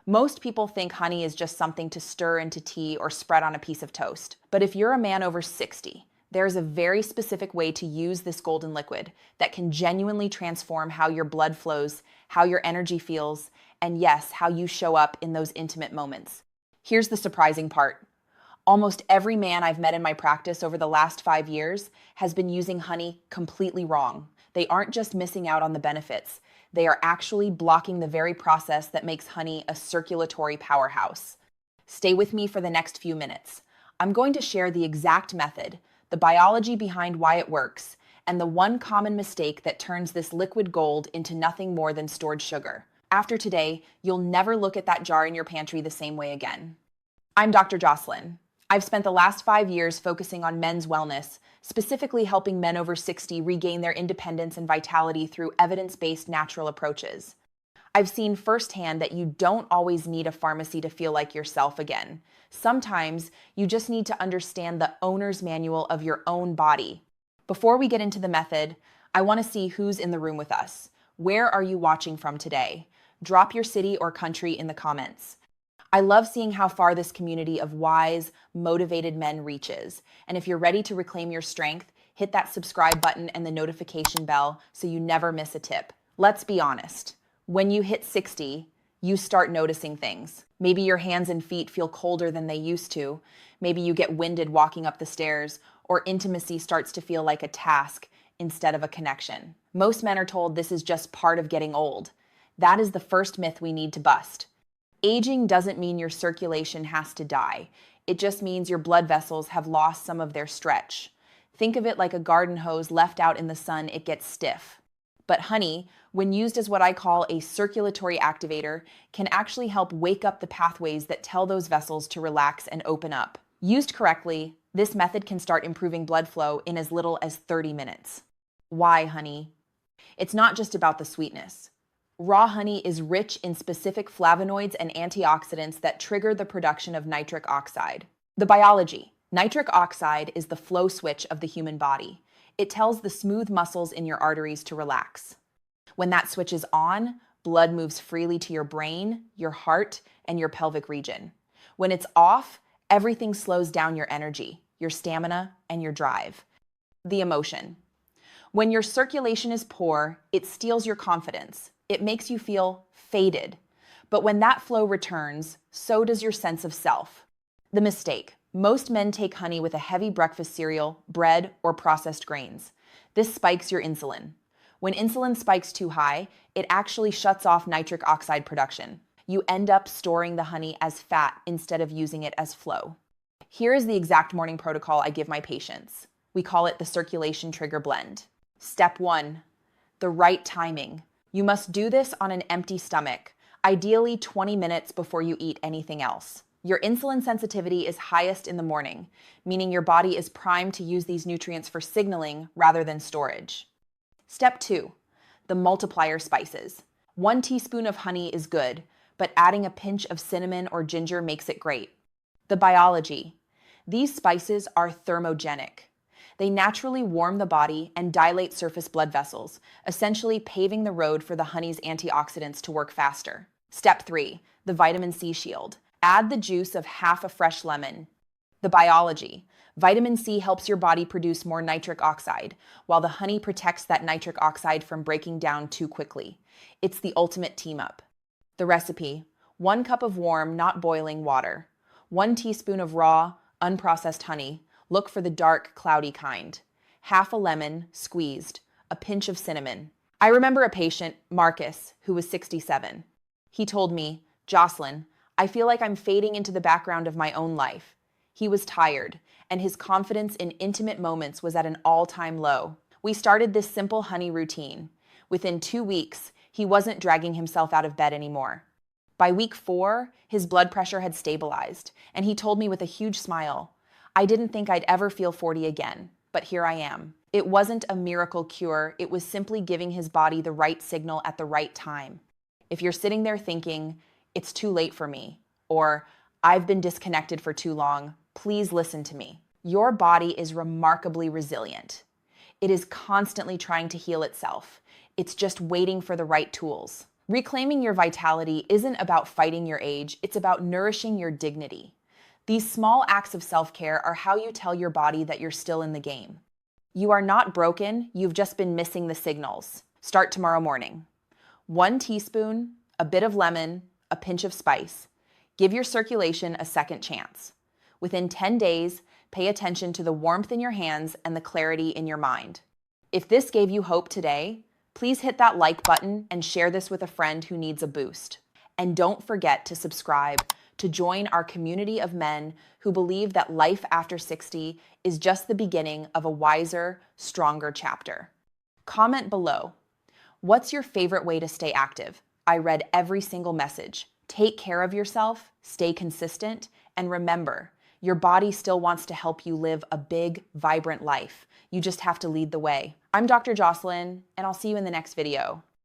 Most people think honey is just something to stir into tea or spread on a piece of toast. But if you're a man over 60, there's a very specific way to use this golden liquid that can genuinely transform how your blood flows, how your energy feels, and yes, how you show up in those intimate moments. Here's the surprising part. Almost every man I've met in my practice over the last 5 years has been using honey completely wrong. They aren't just missing out on the benefits, they are actually blocking the very process that makes honey a circulatory powerhouse. Stay with me for the next few minutes. I'm going to share the exact method, the biology behind why it works, and the one common mistake that turns this liquid gold into nothing more than stored sugar. After today, you'll never look at that jar in your pantry the same way again. I'm Dr. Jocelyn. I've spent the last 5 years focusing on men's wellness, specifically helping men over 60 regain their independence and vitality through evidence-based natural approaches. I've seen firsthand that you don't always need a pharmacy to feel like yourself again. Sometimes you just need to understand the owner's manual of your own body. Before we get into the method, I want to see who's in the room with us. Where are you watching from today? Drop your city or country in the comments. I love seeing how far this community of wise, motivated men reaches. And if you're ready to reclaim your strength, hit that subscribe button and the notification bell so you never miss a tip. Let's be honest. When you hit 60, you start noticing things. Maybe your hands and feet feel colder than they used to. Maybe you get winded walking up the stairs, or intimacy starts to feel like a task instead of a connection. Most men are told this is just part of getting old. That is the first myth we need to bust. Aging doesn't mean your circulation has to die. It just means your blood vessels have lost some of their stretch. Think of it like a garden hose left out in the sun, it gets stiff. But honey, when used as what I call a circulatory activator, can actually help wake up the pathways that tell those vessels to relax and open up. Used correctly, this method can start improving blood flow in as little as 30 minutes. Why honey? It's not just about the sweetness. Raw honey is rich in specific flavonoids and antioxidants that trigger the production of nitric oxide. The biology. Nitric oxide is the flow switch of the human body. It tells the smooth muscles in your arteries to relax. When that switch is on, blood moves freely to your brain, your heart, and your pelvic region. When it's off, everything slows down: your energy, your stamina, and your drive. The emotion. When your circulation is poor, it steals your confidence. It makes you feel faded. But when that flow returns, so does your sense of self. The mistake. Most men take honey with a heavy breakfast cereal, bread, or processed grains. This spikes your insulin. When insulin spikes too high, it actually shuts off nitric oxide production. You end up storing the honey as fat instead of using it as flow. Here is the exact morning protocol I give my patients. We call it the circulation trigger blend. Step 1. The right timing. You must do this on an empty stomach, ideally 20 minutes before you eat anything else. Your insulin sensitivity is highest in the morning, meaning your body is primed to use these nutrients for signaling rather than storage. Step 2. The multiplier spices. 1 teaspoon of honey is good, but adding a pinch of cinnamon or ginger makes it great. The biology. These spices are thermogenic. They naturally warm the body and dilate surface blood vessels, essentially paving the road for the honey's antioxidants to work faster. Step 3. The vitamin C shield. Add the juice of half a fresh lemon. The biology. Vitamin C helps your body produce more nitric oxide, while the honey protects that nitric oxide from breaking down too quickly. It's the ultimate team-up. The recipe. 1 cup of warm, not boiling water. 1 teaspoon of raw, unprocessed honey. Look for the dark, cloudy kind. Half a lemon, squeezed. A pinch of cinnamon. I remember a patient, Marcus, who was 67. He told me, "Jocelyn, I feel like I'm fading into the background of my own life." He was tired, and his confidence in intimate moments was at an all-time low. We started this simple honey routine. Within 2 weeks, he wasn't dragging himself out of bed anymore. By week 4, his blood pressure had stabilized, and he told me with a huge smile, "I didn't think I'd ever feel 40 again, but here I am." It wasn't a miracle cure, it was simply giving his body the right signal at the right time. If you're sitting there thinking, "It's too late for me," or "I've been disconnected for too long," please listen to me. Your body is remarkably resilient. It is constantly trying to heal itself. It's just waiting for the right tools. Reclaiming your vitality isn't about fighting your age, it's about nourishing your dignity. These small acts of self-care are how you tell your body that you're still in the game. You are not broken, you've just been missing the signals. Start tomorrow morning. 1 teaspoon, a bit of lemon, a pinch of spice. Give your circulation a second chance. Within 10 days, pay attention to the warmth in your hands and the clarity in your mind. If this gave you hope today, please hit that like button and share this with a friend who needs a boost. And don't forget to subscribe to join our community of men who believe that life after 60 is just the beginning of a wiser, stronger chapter. Comment below. What's your favorite way to stay active? I read every single message. Take care of yourself, stay consistent, and remember, your body still wants to help you live a big, vibrant life. You just have to lead the way. I'm Dr. Jocelyn, and I'll see you in the next video.